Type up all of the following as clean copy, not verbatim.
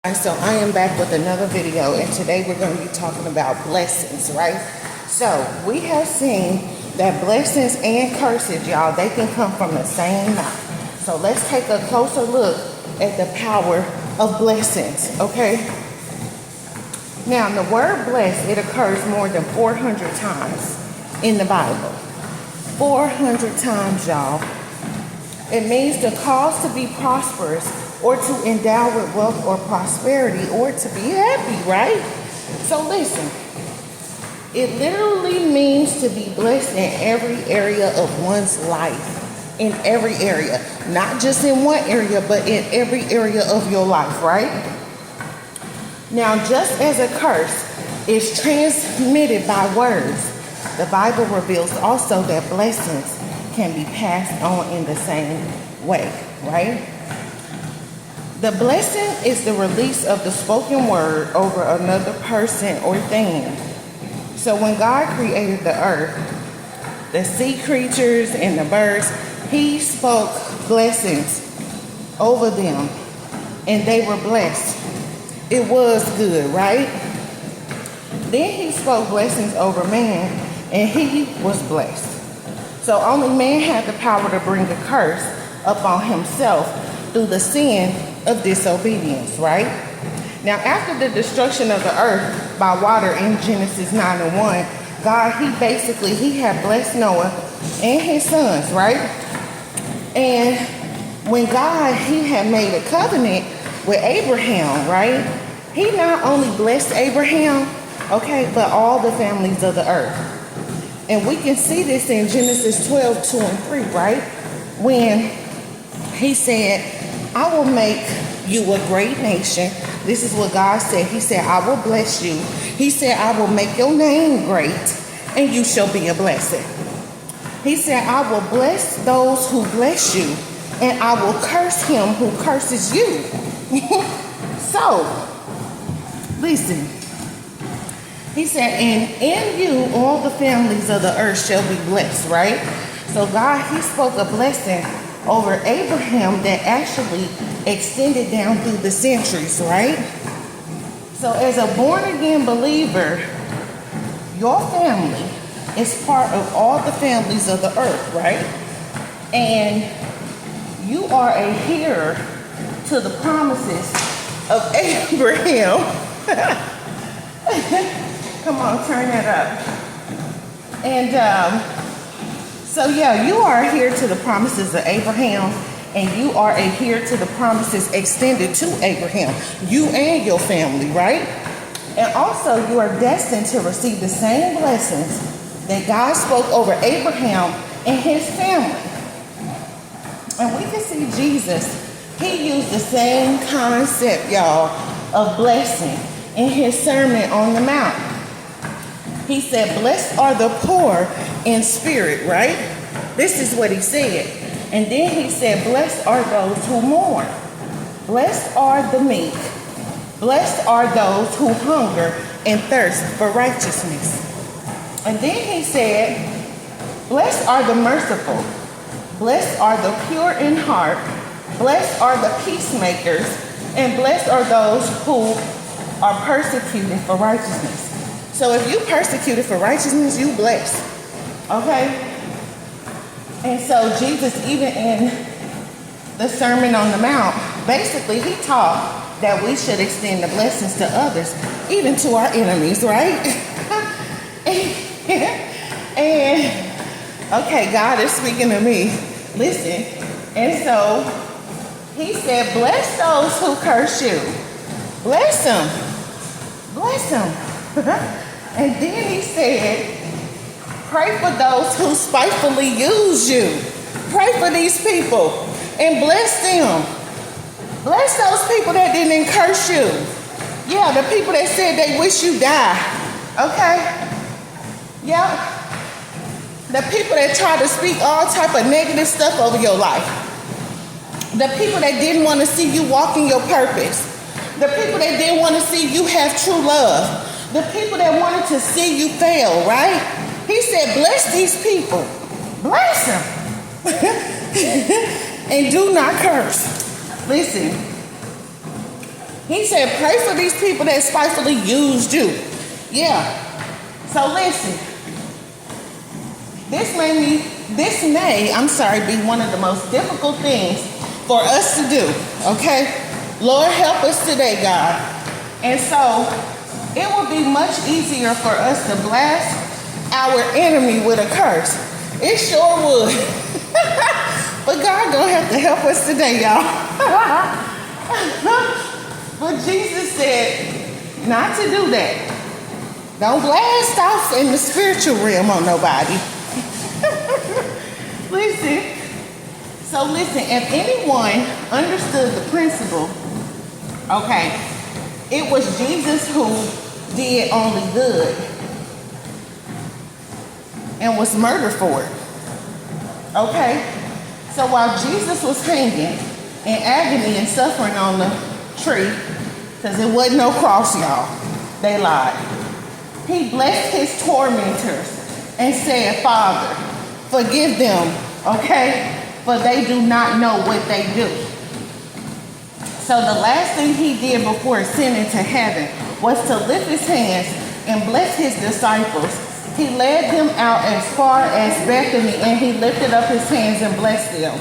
So I am back with another video, and today we're going to be talking about blessings, right? So we have seen that blessings and curses, y'all, they can come from the same mouth. So let's take a closer look at the power of blessings, okay? Now, the word blessed, it occurs more than 400 times in the Bible. 400 times, y'all. It means to cause to be prosperous, or to endow with wealth or prosperity, or to be happy, right? So listen, it literally means to be blessed in every area of one's life. In every area. Not just in one area, but in every area of your life, right? Now, just as a curse is transmitted by words, the Bible reveals also that blessings can be passed on in the same way, right? The blessing is the release of the spoken word over another person or thing. So when God created the earth, the sea creatures and the birds, he spoke blessings over them and they were blessed. It was good, right? Then he spoke blessings over man and he was blessed. So only man had the power to bring a curse upon himself through the sin of disobedience, right? Now, after the destruction of the earth by water in Genesis 9 and 1, God, he had blessed Noah and his sons, right? And when God, he had made a covenant with Abraham, right? He not only blessed Abraham, okay, but all the families of the earth. And we can see this in Genesis 12, 2 and 3, right? When he said, I will make you a great nation. This is what God said. He said, I will bless you. He said, I will make your name great, and you shall be a blessing. He said, I will bless those who bless you, and I will curse him who curses you. So, listen. He said, and in you all the families of the earth shall be blessed, right? So God, he spoke a blessing over Abraham that actually extended down through the centuries, right? So as a born-again believer, your family is part of all the families of the earth, right? And you are a heir to the promises of Abraham. Come on, turn that up. And so yeah, you are here to the promises of Abraham, and you are here to the promises extended to Abraham, you and your family, right? And also you are destined to receive the same blessings that God spoke over Abraham and his family. And we can see Jesus, he used the same concept, y'all, of blessing in his Sermon on the Mount. He said, blessed are the poor in spirit, right? This is what he said. And then he said, blessed are those who mourn. Blessed are the meek. Blessed are those who hunger and thirst for righteousness. And then he said, blessed are the merciful. Blessed are the pure in heart. Blessed are the peacemakers. And blessed are those who are persecuted for righteousness. So if you persecuted for righteousness, you blessed. Okay? And so Jesus, even in the Sermon on the Mount, basically he taught that we should extend the blessings to others, even to our enemies, right? and okay, God is speaking to me. Listen. And so he said, bless those who curse you. Bless them. Bless them. And then he said, pray for those who spitefully use you. Pray for these people and bless them. Bless those people that didn't curse you. Yeah, the people that said they wish you die. Okay? Yeah. The people that try to speak all type of negative stuff over your life. The people that didn't want to see you walk in your purpose. The people that didn't want to see you have true love. The people that wanted to see you fail, right? He said, bless these people. Bless them. And do not curse. Listen, He said, pray for these people that spitefully used you. Yeah. So listen, this may be one of the most difficult things for us to do, okay? Lord, help us today, God. And so it would be much easier for us to blast our enemy with a curse. It sure would. But God gonna have to help us today, y'all. But Jesus said not to do that. Don't blast off in the spiritual realm on nobody. Listen. So listen, if anyone understood the principle, okay, it was Jesus who did only good and was murdered for it. Okay? So while Jesus was hanging in agony and suffering on the tree, because it wasn't no cross, y'all, they lied. He blessed his tormentors and said, Father, forgive them, okay? For they do not know what they do. So the last thing he did before ascending to heaven was to lift his hands and bless his disciples. He led them out as far as Bethany, and he lifted up his hands and blessed them.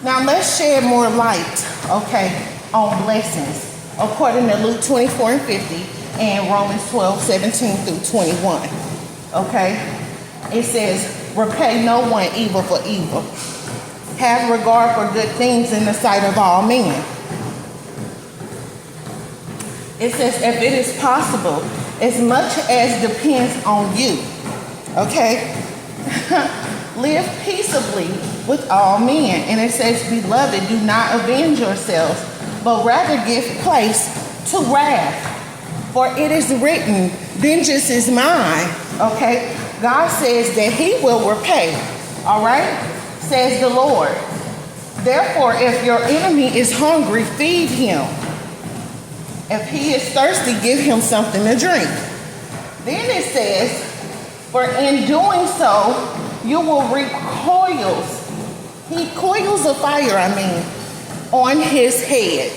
Now let's shed more light, okay, on blessings, according to Luke 24:50 and Romans 12:17 through 21. Okay? It says, repay no one evil for evil. Have regard for good things in the sight of all men. It says, if it is possible, as much as depends on you, okay? Live peaceably with all men. And it says, beloved, do not avenge yourselves, but rather give place to wrath. For it is written, vengeance is mine, okay? God says that he will repay, all right? Says the Lord. Therefore, if your enemy is hungry, feed him. If he is thirsty, give him something to drink. Then it says, for in doing so, you will reap coils of fire, on his head.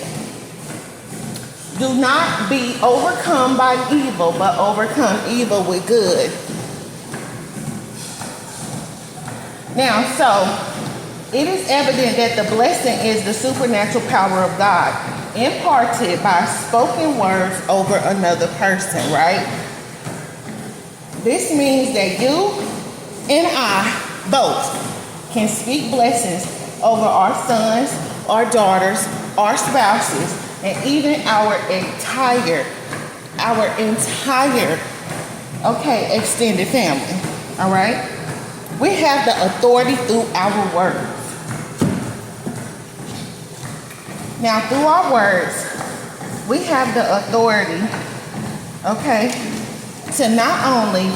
Do not be overcome by evil, but overcome evil with good. Now, so it is evident that the blessing is the supernatural power of God, imparted by spoken words over another person, right? This means that you and I both can speak blessings over our sons, our daughters, our spouses, and even our entire, extended family, all right? We have the authority through our words. Now, through our words, we have the authority, okay, to not only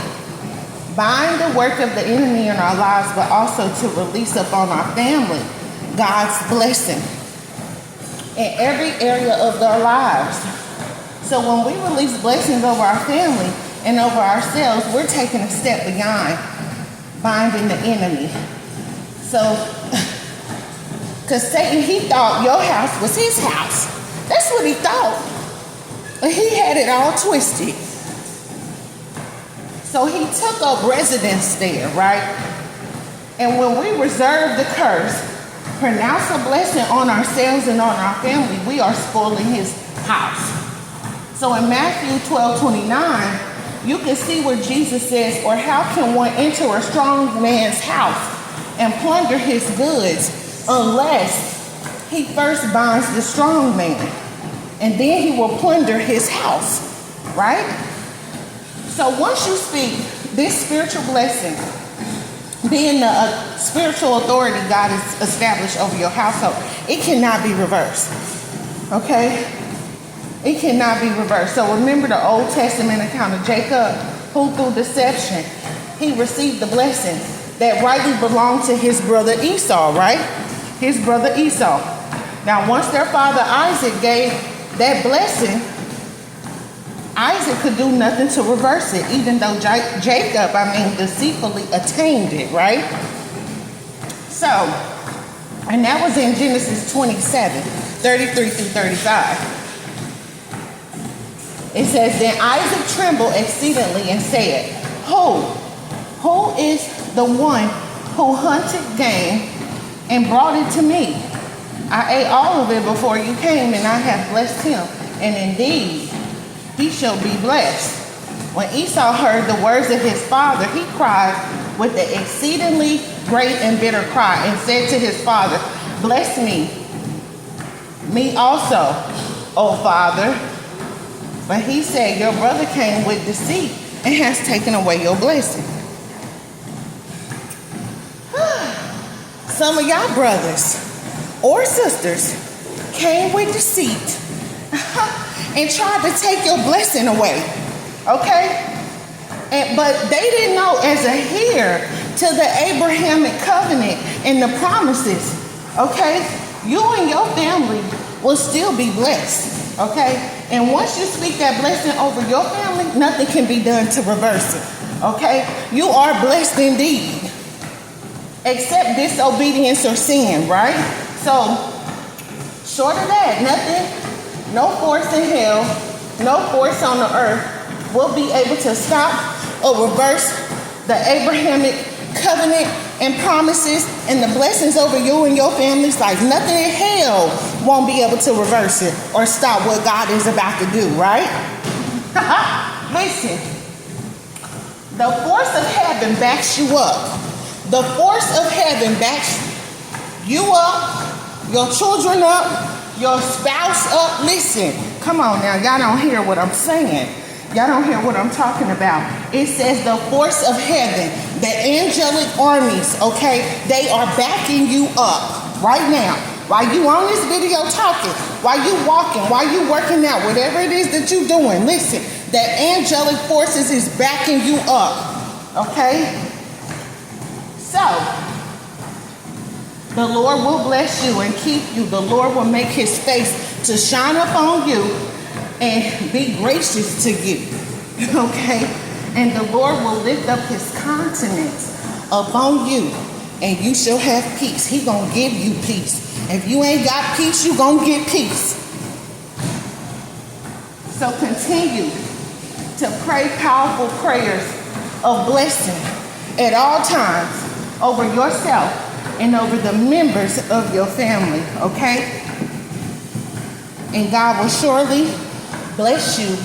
bind the work of the enemy in our lives, but also to release upon our family God's blessing in every area of their lives. So when we release blessings over our family and over ourselves, we're taking a step beyond binding the enemy. So, because Satan, he thought your house was his house. That's what he thought. But he had it all twisted. So he took up residence there, right? And when we reserve the curse, pronounce a blessing on ourselves and on our family, we are spoiling his house. So in Matthew 12:29, you can see where Jesus says, or how can one enter a strong man's house and plunder his goods unless he first binds the strong man, and then he will plunder his house, right? So once you speak this spiritual blessing, being the spiritual authority God has established over your household, it cannot be reversed, okay? It cannot be reversed. So remember the Old Testament account of Jacob, who through deception, he received the blessing that rightly belonged to his brother Esau, right? His brother Esau. Now, once their father Isaac gave that blessing, Isaac could do nothing to reverse it, even though Jacob, deceitfully attained it, right? So, and that was in Genesis 27, 33 through 35. It says, then Isaac trembled exceedingly and said, Who is the one who hunted game and brought it to me? I ate all of it before you came, and I have blessed him, and indeed he shall be blessed. When Esau heard the words of his father, he cried with an exceedingly great and bitter cry, and said to his father, Bless me also, O father. But he said, Your brother came with deceit and has taken away your blessing. Some of y'all brothers or sisters came with deceit and tried to take your blessing away. Okay? But they didn't know, as a heir to the Abrahamic covenant and the promises, okay, you and your family will still be blessed, okay? And once you speak that blessing over your family, nothing can be done to reverse it, okay? You are blessed indeed, except disobedience or sin, right? So, short of that, nothing, no force in hell, no force on the earth will be able to stop or reverse the Abrahamic covenant and promises and the blessings over you and your family's life. Nothing in hell won't be able to reverse it or stop what God is about to do, right? Listen, the force of heaven backs you up. The force of heaven backs you up, your children up, your spouse up. Listen, come on now, y'all don't hear what I'm saying. Y'all don't hear what I'm talking about. It says the force of heaven, the angelic armies, okay, they are backing you up right now. While you on this video talking, while you walking, while you working out, whatever it is that you're doing, listen, the angelic forces is backing you up, okay? So, the Lord will bless you and keep you. The Lord will make his face to shine upon you and be gracious to you, okay? And the Lord will lift up his countenance upon you, and you shall have peace. He gonna give you peace. If you ain't got peace, you gonna get peace. So continue to pray powerful prayers of blessing at all times over yourself and over the members of your family, okay? And God will surely bless you.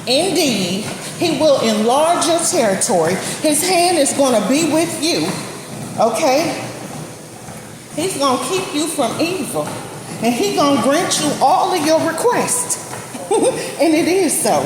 Indeed, he will enlarge your territory. His hand is going to be with you, okay? He's going to keep you from evil, and he's going to grant you all of your requests. And it is so.